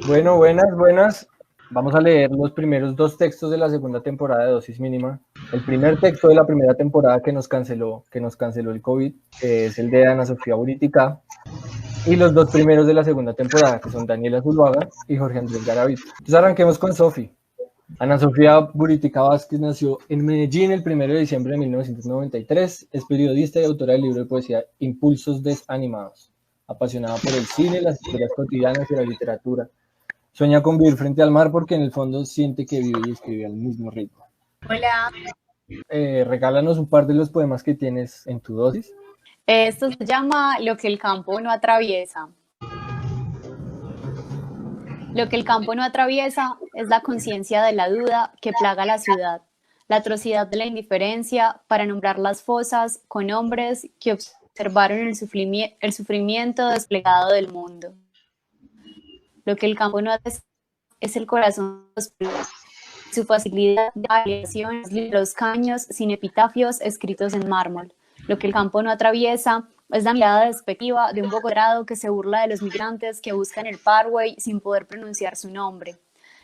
Bueno, buenas, buenas. Vamos a leer los primeros dos textos de la segunda temporada de Dosis Mínima. El primer texto de la primera temporada que nos canceló el COVID, que es el de Ana Sofía Buritica, y los dos primeros de la segunda temporada, que son Daniela Zuluaga y Jorge Andrés Garavito. Entonces arranquemos con Sofi. Ana Sofía Buritica Vázquez nació en Medellín el 1 de diciembre de 1993. Es periodista y autora del libro de poesía Impulsos Desanimados. Apasionada por el cine, las historias cotidianas y la literatura. Sueña con vivir frente al mar porque en el fondo siente que vive y escribe al mismo ritmo. Hola, Regálanos un par de los poemas que tienes en tu dosis. esto se llama Lo que el campo no atraviesa. Lo que el campo no atraviesa es la conciencia de la duda que plaga la ciudad, la atrocidad de la indiferencia para nombrar las fosas con hombres que observaron el sufrimiento desplegado del mundo. Lo que el campo no atraviesa es el corazón de los pueblos, su facilidad de aleación, los caños sin epitafios escritos en mármol. Lo que el campo no atraviesa es la mirada despectiva de un bogotano que se burla de los migrantes que buscan el Parkway sin poder pronunciar su nombre.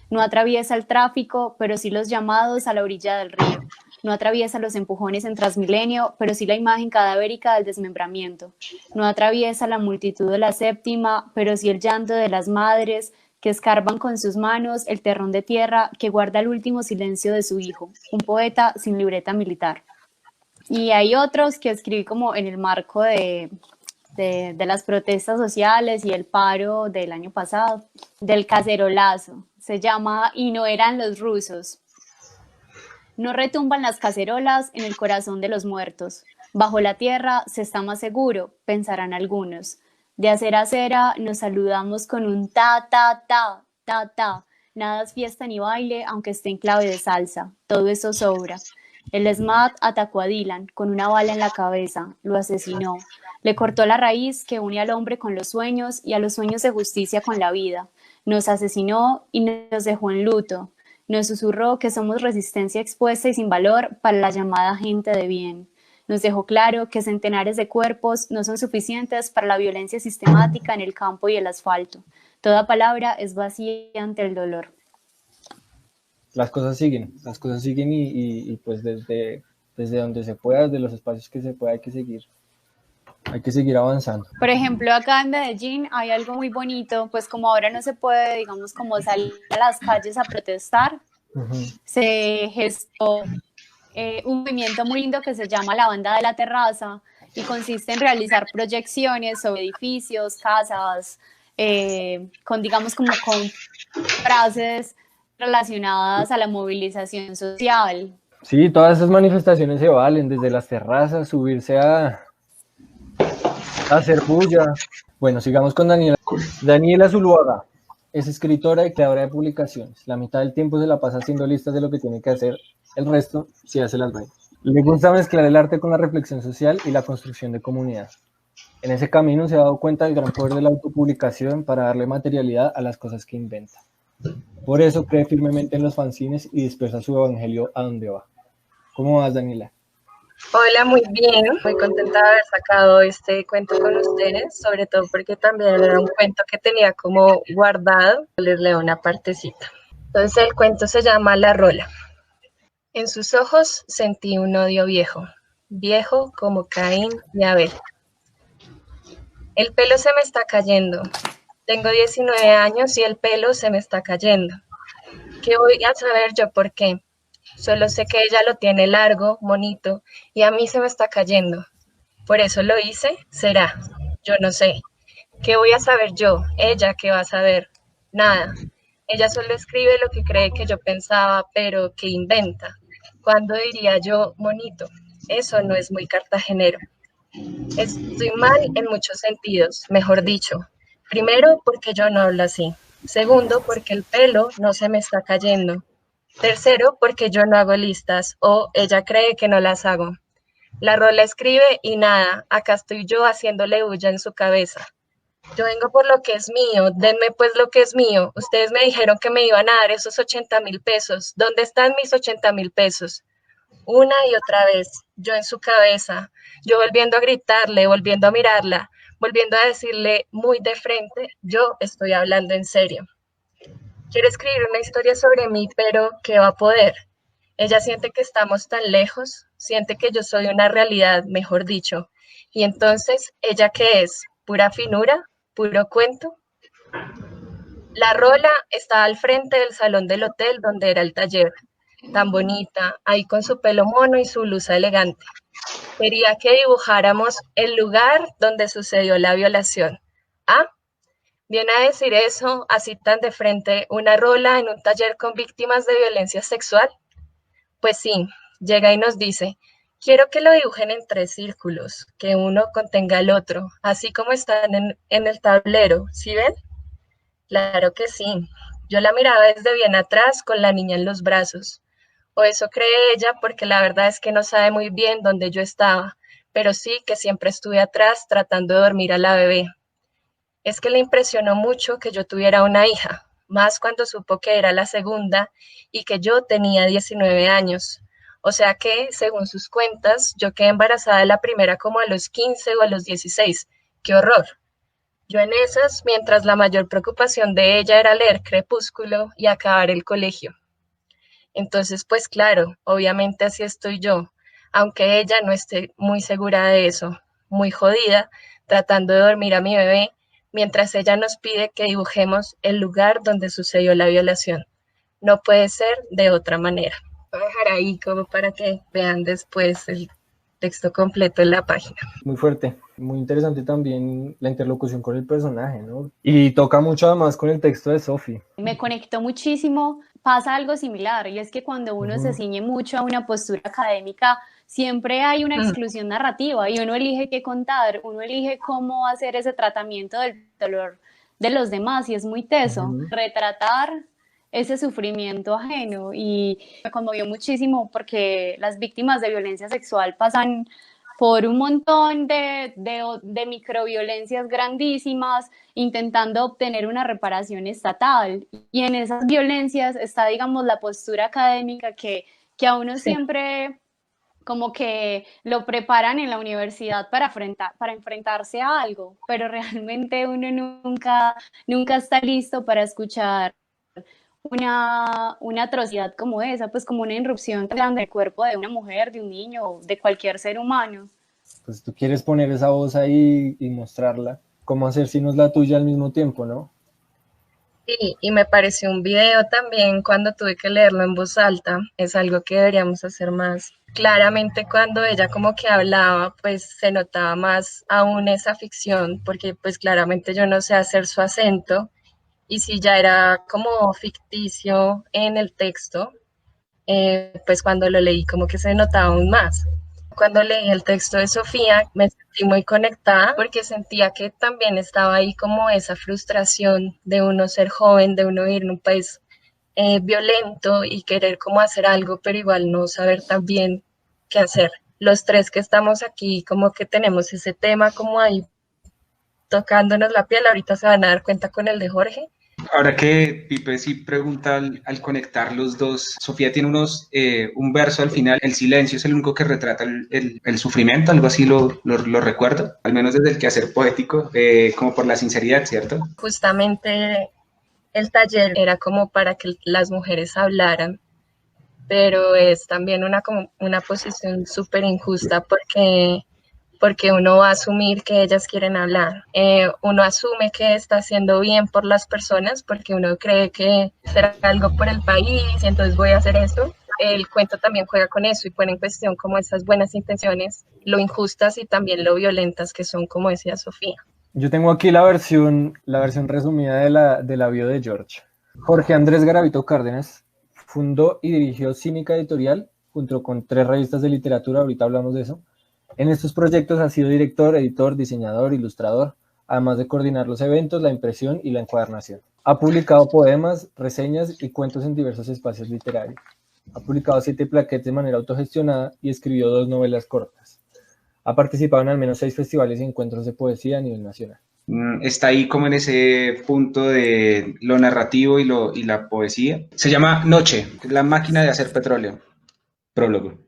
No atraviesa el tráfico, pero sí los llamados a la orilla del río. No atraviesa los empujones en Transmilenio, pero sí la imagen cadavérica del desmembramiento. No atraviesa la multitud de la séptima, pero sí el llanto de las madres que escarban con sus manos el terrón de tierra que guarda el último silencio de su hijo, un poeta sin libreta militar. Y hay otros que escribí como en el marco de las protestas sociales y el paro del año pasado, del cacerolazo. Se llama Y no eran los rusos. No retumban las cacerolas en el corazón de los muertos. Bajo la tierra se está más seguro, pensarán algunos. De acera a acera nos saludamos con un ta, ta, ta, ta, ta. Nada es fiesta ni baile, aunque esté en clave de salsa. Todo eso sobra. El SMAT atacó a Dylan con una bala en la cabeza, lo asesinó. Le cortó la raíz que une al hombre con los sueños y a los sueños de justicia con la vida. Nos asesinó y nos dejó en luto. Nos susurró que somos resistencia expuesta y sin valor para la llamada gente de bien. Nos dejó claro que centenares de cuerpos no son suficientes para la violencia sistemática en el campo y el asfalto. Toda palabra es vacía ante el dolor. Las cosas siguen y pues desde donde se pueda, desde los espacios que se pueda, hay que seguir avanzando. Por ejemplo, acá en Medellín hay algo muy bonito, pues como ahora no se puede, digamos, como salir a las calles a protestar, Uh-huh. se gestó un movimiento muy lindo que se llama la Banda de la Terraza y consiste en realizar proyecciones sobre edificios, casas, con digamos como con frases relacionadas a la movilización social. Sí, todas esas manifestaciones se valen, desde las terrazas, subirse a hacer bulla. Bueno, sigamos con Daniela. Daniela Zuluaga es escritora y creadora de publicaciones. La mitad del tiempo se la pasa haciendo listas de lo que tiene que hacer, el resto sí hace las vainas. Le gusta mezclar el arte con la reflexión social y la construcción de comunidad. En ese camino se ha dado cuenta del gran poder de la autopublicación para darle materialidad a las cosas que inventa. Por eso cree firmemente en los fanzines y dispersa su evangelio a donde va. ¿Cómo vas, Daniela? Hola, muy bien, muy contenta de haber sacado este cuento con ustedes, sobre todo porque también era un cuento que tenía como guardado. Les leo una partecita. Entonces el cuento se llama La Rola. En sus ojos sentí un odio viejo, viejo como Caín y Abel. El pelo se me está cayendo. Tengo 19 años y el pelo se me está cayendo. ¿Qué voy a saber yo por qué? Solo sé que ella lo tiene largo, bonito, y a mí se me está cayendo. Por eso lo hice, será. Yo no sé. ¿Qué voy a saber yo? Ella, ¿qué va a saber? Nada. Ella solo escribe lo que cree que yo pensaba, pero que inventa. ¿Cuándo diría yo bonito? Eso no es muy cartagenero. Estoy mal en muchos sentidos, mejor dicho. Primero, porque yo no hablo así. Segundo, porque el pelo no se me está cayendo. Tercero, porque yo no hago listas o ella cree que no las hago. La Rola escribe y nada, acá estoy yo haciéndole bulla en su cabeza. Yo vengo por lo que es mío, denme pues lo que es mío. Ustedes me dijeron que me iban a dar esos 80,000 pesos. ¿Dónde están mis 80,000 pesos? Una y otra vez, yo en su cabeza, yo volviendo a gritarle, volviendo a mirarla, volviendo a decirle muy de frente, yo estoy hablando en serio. Quiere escribir una historia sobre mí, pero ¿qué va a poder? Ella siente que estamos tan lejos, siente que yo soy una realidad, mejor dicho. Y entonces, ¿ella qué es? ¿Pura finura? ¿Puro cuento? La Rola está al frente del salón del hotel donde era el taller, tan bonita, ahí con su pelo mono y su blusa elegante. Quería que dibujáramos el lugar donde sucedió la violación. Ah, viene a decir eso, así tan de frente, una Rola en un taller con víctimas de violencia sexual. Pues sí, llega y nos dice, quiero que lo dibujen en 3 círculos, que uno contenga al otro, así como están en el tablero, ¿sí ven? Claro que sí. Yo la miraba desde bien atrás con la niña en los brazos. O eso cree ella porque la verdad es que no sabe muy bien dónde yo estaba, pero sí que siempre estuve atrás tratando de dormir a la bebé. Es que le impresionó mucho que yo tuviera una hija, más cuando supo que era la segunda y que yo tenía 19 años. O sea que, según sus cuentas, yo quedé embarazada de la primera como a los 15 o a los 16. ¡Qué horror! Yo en esas, mientras la mayor preocupación de ella era leer Crepúsculo y acabar el colegio. Entonces, pues claro, obviamente así estoy yo, aunque ella no esté muy segura de eso, muy jodida, tratando de dormir a mi bebé, mientras ella nos pide que dibujemos el lugar donde sucedió la violación. No puede ser de otra manera. Voy a dejar ahí como para que vean después el texto completo en la página. Muy fuerte, muy interesante también la interlocución con el personaje, ¿no? Y toca mucho además con el texto de Sophie. Me conectó muchísimo. Pasa algo similar, y es que cuando uno se ciñe mucho a una postura académica, siempre hay una exclusión narrativa y uno elige qué contar, uno elige cómo hacer ese tratamiento del dolor de los demás, y es muy teso retratar ese sufrimiento ajeno. Y me conmovió muchísimo porque las víctimas de violencia sexual pasan por un montón de microviolencias grandísimas, intentando obtener una reparación estatal. Y en esas violencias está, digamos, la postura académica que a uno siempre como que lo preparan en la universidad para enfrentarse a algo, pero realmente uno nunca está listo para escuchar una atrocidad como esa, pues como una irrupción tan grande del cuerpo de una mujer, de un niño, de cualquier ser humano. Pues tú quieres poner esa voz ahí y mostrarla. ¿Cómo hacer si no es la tuya al mismo tiempo, no? Sí, y me pareció un video también cuando tuve que leerlo en voz alta. Es algo que deberíamos hacer más. Claramente cuando ella como que hablaba, pues se notaba más aún esa ficción, porque pues claramente yo no sé hacer su acento. Y si ya era como ficticio en el texto, pues cuando lo leí como que se notaba aún más. Cuando leí el texto de Sofía me sentí muy conectada porque sentía que también estaba ahí como esa frustración de uno ser joven, de uno vivir en un país violento y querer como hacer algo, pero igual no saber tan bien qué hacer. Los tres que estamos aquí como que tenemos ese tema como ahí tocándonos la piel, ahorita se van a dar cuenta con el de Jorge. Ahora que Pipe sí pregunta al conectar los dos, Sofía tiene un verso al final, el silencio es el único que retrata el sufrimiento, algo así lo recuerdo, al menos desde el quehacer poético, como por la sinceridad, ¿cierto? Justamente el taller era como para que las mujeres hablaran, pero es también una posición súper injusta porque uno va a asumir que ellas quieren hablar. Uno asume que está haciendo bien por las personas porque uno cree que será algo por el país y entonces voy a hacer esto. El cuento también juega con eso y pone en cuestión como esas buenas intenciones, lo injustas y también lo violentas que son, como decía Sofía. Yo tengo aquí la versión resumida de la bio de George. Jorge Andrés Garavito Cárdenas fundó y dirigió Cínica Editorial junto con 3 revistas de literatura, ahorita hablamos de eso. En estos proyectos ha sido director, editor, diseñador, ilustrador, además de coordinar los eventos, la impresión y la encuadernación. Ha publicado poemas, reseñas y cuentos en diversos espacios literarios. Ha publicado 7 plaquettes de manera autogestionada y escribió 2 novelas cortas. Ha participado en al menos 6 festivales y encuentros de poesía a nivel nacional. Está ahí como en ese punto de lo narrativo y la poesía. Se llama Noche, la máquina de hacer petróleo. Prólogo.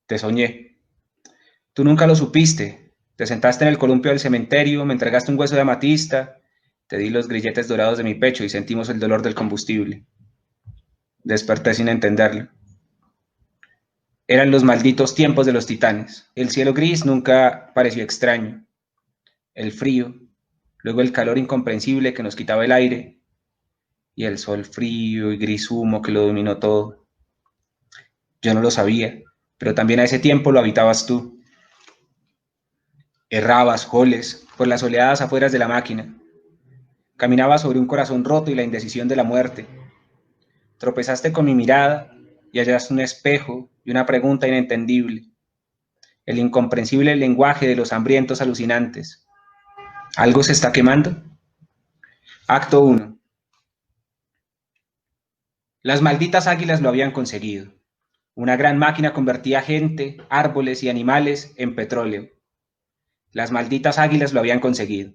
Te soñé. Tú nunca lo supiste. Te sentaste en el columpio del cementerio, me entregaste un hueso de amatista, Te di los grilletes dorados de mi pecho y sentimos el dolor del combustible. Desperté sin entenderlo. Eran los malditos tiempos de los titanes. El cielo gris nunca pareció extraño. El frío, luego el calor incomprensible que nos quitaba el aire, y el sol frío y gris humo que lo dominó todo. Yo no lo sabía, pero también a ese tiempo lo habitabas tú. Errabas, Joles, por las oleadas afueras de la máquina. Caminabas sobre un corazón roto y la indecisión de la muerte. Tropezaste con mi mirada y hallaste un espejo y una pregunta inentendible. El incomprensible lenguaje de los hambrientos alucinantes. ¿Algo se está quemando? Acto 1. Las malditas águilas lo habían conseguido. Una gran máquina convertía gente, árboles y animales en petróleo. Las malditas águilas lo habían conseguido.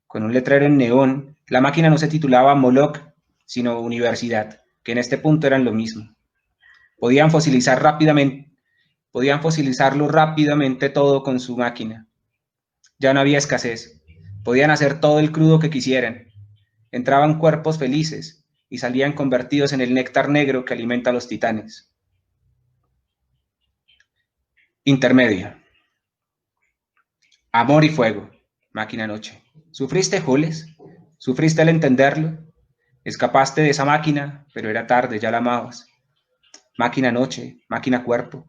Con un letrero en neón, la máquina no se titulaba Moloch, sino Universidad, que en este punto eran lo mismo. Podían fosilizarlo rápidamente todo con su máquina. Ya no había escasez. Podían hacer todo el crudo que quisieran. Entraban cuerpos felices y salían convertidos en el néctar negro que alimenta a los titanes. Intermedio. Amor y fuego, máquina noche. ¿Sufriste, Jules? ¿Sufriste al entenderlo? Escapaste de esa máquina, pero era tarde, ya la amabas. Máquina noche, máquina cuerpo.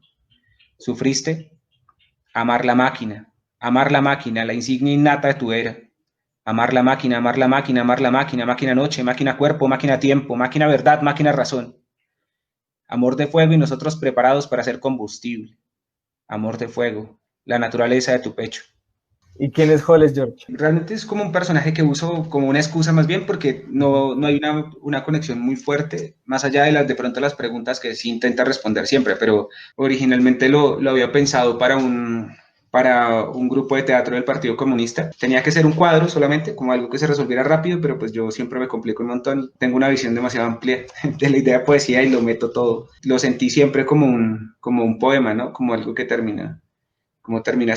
¿Sufriste? Amar la máquina, la insignia innata de tu era. Amar la máquina, amar la máquina, amar la máquina, máquina noche, máquina cuerpo, máquina tiempo, máquina verdad, máquina razón. Amor de fuego y nosotros preparados para hacer combustible. Amor de fuego, la naturaleza de tu pecho. ¿Y quién es Joles, George? Realmente es como un personaje que uso como una excusa más bien porque no hay una conexión muy fuerte, más allá de pronto las preguntas que sí intenta responder siempre, pero originalmente lo había pensado para un grupo de teatro del Partido Comunista. Tenía que ser un cuadro solamente, como algo que se resolviera rápido, pero pues yo siempre me complico un montón. Tengo una visión demasiado amplia de la idea de poesía y lo meto todo. Lo sentí siempre como un poema, ¿no? Como algo que termina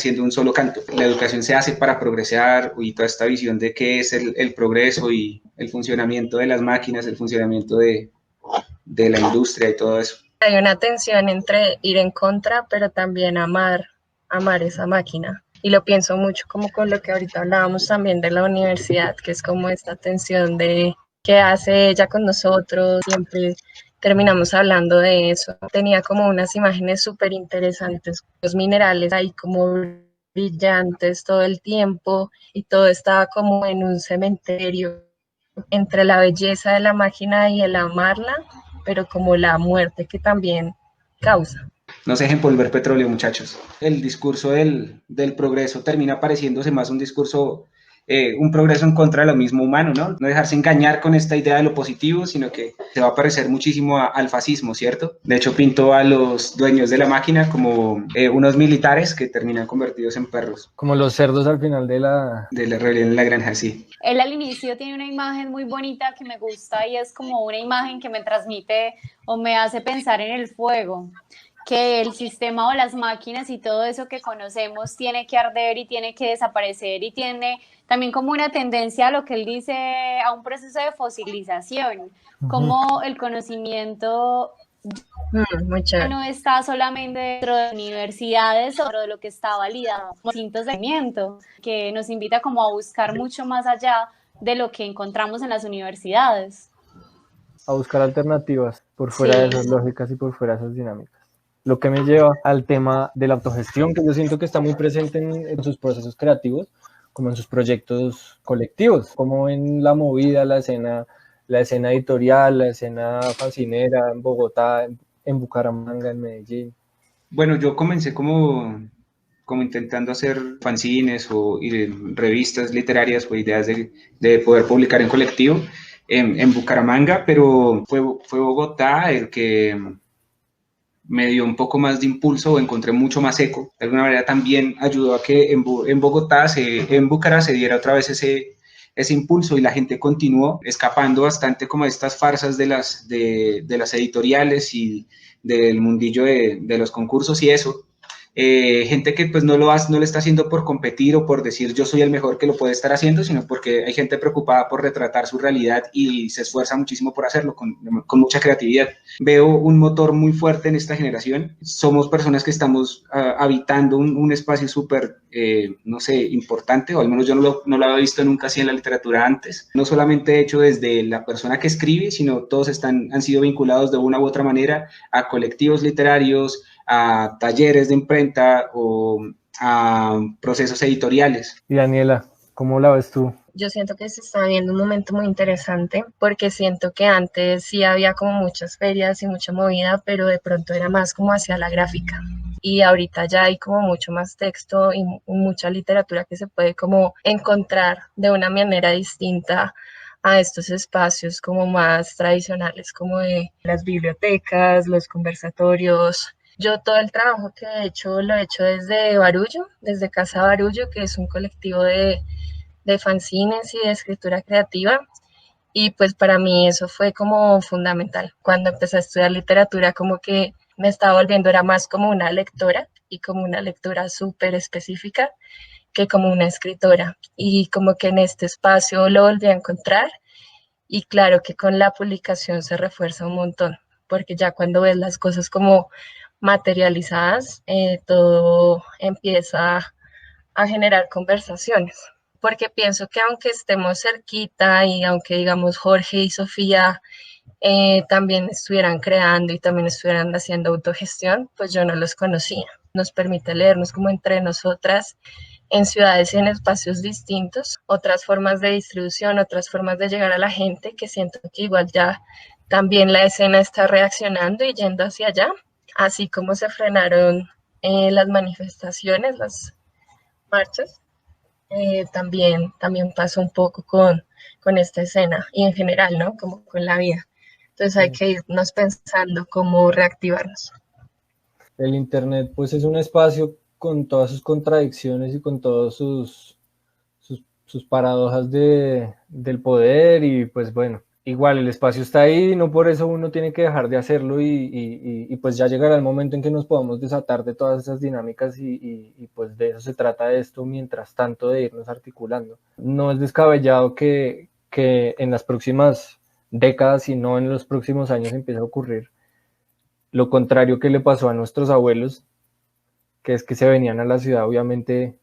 siendo un solo canto. La educación se hace para progresar y toda esta visión de qué es el progreso y el funcionamiento de las máquinas, el funcionamiento de la industria y todo eso. Hay una tensión entre ir en contra, pero también amar esa máquina. Y lo pienso mucho como con lo que ahorita hablábamos también de la universidad, que es como esta tensión de qué hace ella con nosotros, siempre terminamos hablando de eso. Tenía como unas imágenes súper interesantes, los minerales ahí como brillantes todo el tiempo y todo estaba como en un cementerio entre la belleza de la máquina y el amarla, pero como la muerte que también causa. No se dejen volver petróleo, muchachos. El discurso del progreso termina pareciéndose más un discurso, un progreso en contra de lo mismo humano, ¿no? No dejarse engañar con esta idea de lo positivo, sino que se va a parecer muchísimo al fascismo, ¿cierto? De hecho, pintó a los dueños de la máquina como unos militares que terminan convertidos en perros. Como los cerdos al final de la rebelión en la granja, sí. Él al inicio tiene una imagen muy bonita que me gusta y es como una imagen que me transmite o me hace pensar en el fuego, que el sistema o las máquinas y todo eso que conocemos tiene que arder y tiene que desaparecer y tiene también como una tendencia a lo que él dice, a un proceso de fosilización, como el conocimiento no está solamente dentro de universidades o dentro de lo que está validado, distintos segmentos, que nos invita como a buscar mucho más allá de lo que encontramos en las universidades. A buscar alternativas por fuera de esas lógicas y por fuera de esas dinámicas. Lo que me lleva al tema de la autogestión, que yo siento que está muy presente en sus procesos creativos, como en sus proyectos colectivos, como en la movida, la escena editorial, la escena fancinera en Bogotá, en Bucaramanga, en Medellín. Bueno, yo comencé como intentando hacer fanzines y revistas literarias o ideas de poder publicar en colectivo en Bucaramanga, pero fue Bogotá el que me dio un poco más de impulso o encontré mucho más eco. De alguna manera también ayudó a que en Bogotá, en Bucaramanga se diera otra vez ese impulso y la gente continuó escapando bastante como de estas farsas de las editoriales y del mundillo de los concursos y eso. gente que pues no lo está haciendo por competir o por decir yo soy el mejor que lo puede estar haciendo, sino porque hay gente preocupada por retratar su realidad y se esfuerza muchísimo por hacerlo con mucha creatividad. Veo un motor muy fuerte en esta generación. Somos personas que estamos habitando un espacio súper, no sé, importante, o al menos yo no lo había visto nunca así en la literatura antes. No solamente hecho desde la persona que escribe, sino todos han sido vinculados de una u otra manera a colectivos literarios, a talleres de imprenta o a procesos editoriales. Y Daniela, ¿cómo la ves tú? Yo siento que se está viendo un momento muy interesante porque siento que antes sí había como muchas ferias y mucha movida, pero de pronto era más como hacia la gráfica. Y ahorita ya hay como mucho más texto y mucha literatura que se puede como encontrar de una manera distinta a estos espacios como más tradicionales, como de las bibliotecas, los conversatorios. Yo todo el trabajo que he hecho lo he hecho desde Barullo, desde Casa Barullo, que es un colectivo de fanzines y de escritura creativa. Y pues para mí eso fue como fundamental. Cuando empecé a estudiar literatura, como que me estaba volviendo, era más como una lectora y como una lectora súper específica que como una escritora. Y como que en este espacio lo volví a encontrar y claro que con la publicación se refuerza un montón, porque ya cuando ves las cosas como materializadas, todo empieza a generar conversaciones porque pienso que aunque estemos cerquita y aunque digamos Jorge y Sofía también estuvieran creando y también estuvieran haciendo autogestión, pues yo no los conocía. Nos permite leernos como entre nosotras en ciudades y en espacios distintos, otras formas de distribución, otras formas de llegar a la gente, que siento que igual ya también la escena está reaccionando y yendo hacia allá, así como se frenaron las manifestaciones, las marchas. También pasa un poco con esta escena y en general, ¿no? Como con la vida. Entonces hay que irnos pensando cómo reactivarnos. El Internet pues es un espacio con todas sus contradicciones y con todas sus paradojas del poder y pues bueno, igual el espacio está ahí, no por eso uno tiene que dejar de hacerlo y pues ya llegará el momento en que nos podamos desatar de todas esas dinámicas y pues de eso se trata esto mientras tanto de irnos articulando. No es descabellado que en las próximas décadas y no en los próximos años empiece a ocurrir lo contrario que le pasó a nuestros abuelos, que es que se venían a la ciudad obviamente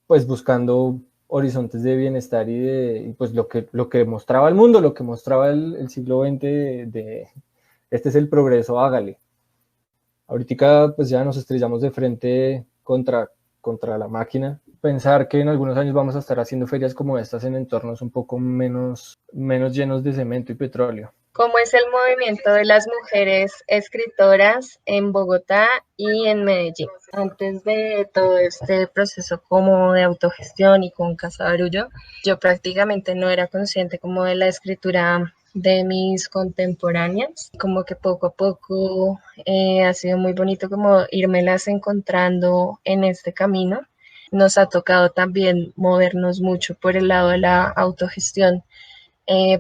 pues buscando horizontes de bienestar y pues lo que mostraba el mundo, lo que mostraba el siglo XX este es el progreso, hágale. Ahorita pues ya nos estrellamos de frente contra la máquina. Pensar que en algunos años vamos a estar haciendo ferias como estas en entornos un poco menos llenos de cemento y petróleo. ¿Cómo es el movimiento de las mujeres escritoras en Bogotá y en Medellín? Antes de todo este proceso como de autogestión y con Casa Barullo, yo prácticamente no era consciente como de la escritura de mis contemporáneas, como que poco a poco ha sido muy bonito como irmelas encontrando en este camino. Nos ha tocado también movernos mucho por el lado de la autogestión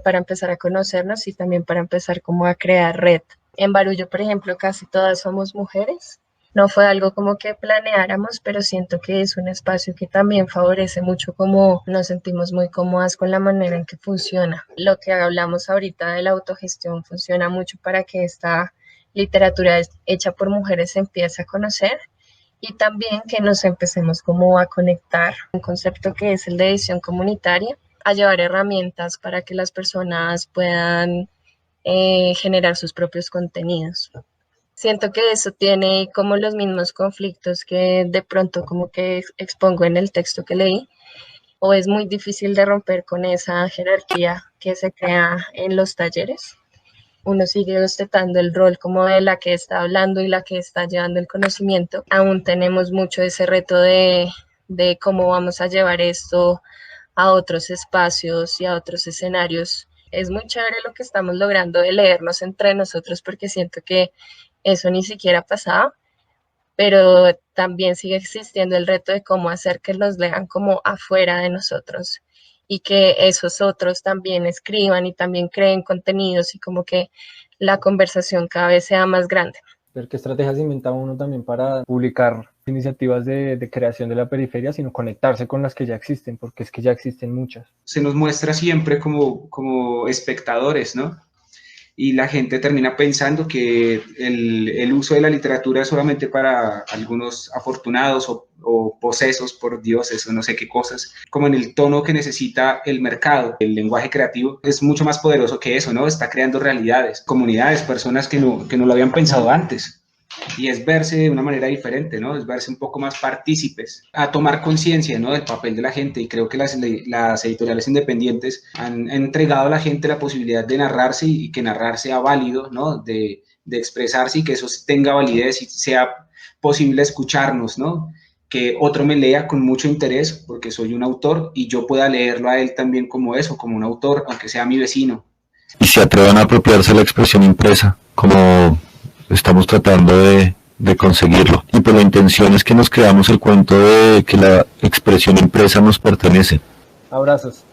para empezar a conocernos y también para empezar como a crear red. En Barullo, por ejemplo, casi todas somos mujeres. No fue algo como que planeáramos, pero siento que es un espacio que también favorece mucho como nos sentimos muy cómodas con la manera en que funciona. Lo que hablamos ahorita de la autogestión funciona mucho para que esta literatura hecha por mujeres se empiece a conocer y también que nos empecemos como a conectar un concepto que es el de edición comunitaria, a llevar herramientas para que las personas puedan generar sus propios contenidos. Siento que eso tiene como los mismos conflictos que de pronto como que expongo en el texto que leí, o es muy difícil de romper con esa jerarquía que se crea en los talleres. Uno sigue ostentando el rol como de la que está hablando y la que está llevando el conocimiento. Aún tenemos mucho ese reto de cómo vamos a llevar esto a otros espacios y a otros escenarios. Es muy chévere lo que estamos logrando de leernos entre nosotros porque siento que eso ni siquiera pasaba, pero también sigue existiendo el reto de cómo hacer que los lean como afuera de nosotros y que esos otros también escriban y también creen contenidos y como que la conversación cada vez sea más grande. ver qué estrategias inventa uno también para publicar iniciativas de creación de la periferia, sino conectarse con las que ya existen, porque es que ya existen muchas. Se nos muestra siempre como espectadores, ¿no? Y la gente termina pensando que el uso de la literatura es solamente para algunos afortunados o posesos por dioses o no sé qué cosas, como en el tono que necesita el mercado. El lenguaje creativo es mucho más poderoso que eso, ¿no? Está creando realidades, comunidades, personas que no lo habían pensado antes. Y es verse de una manera diferente, ¿no? Es verse un poco más partícipes, a tomar conciencia, ¿no? Del papel de la gente. Y creo que las editoriales independientes han entregado a la gente la posibilidad de narrarse y que narrar sea válido, ¿no? De expresarse y que eso tenga validez y sea posible escucharnos, ¿no? Que otro me lea con mucho interés porque soy un autor y yo pueda leerlo a él también como eso, como un autor, aunque sea mi vecino. Y se atrevan a apropiarse de la expresión impresa, como estamos tratando de conseguirlo. Y pues la intención es que nos creamos el cuento de que la expresión impresa nos pertenece. Abrazos.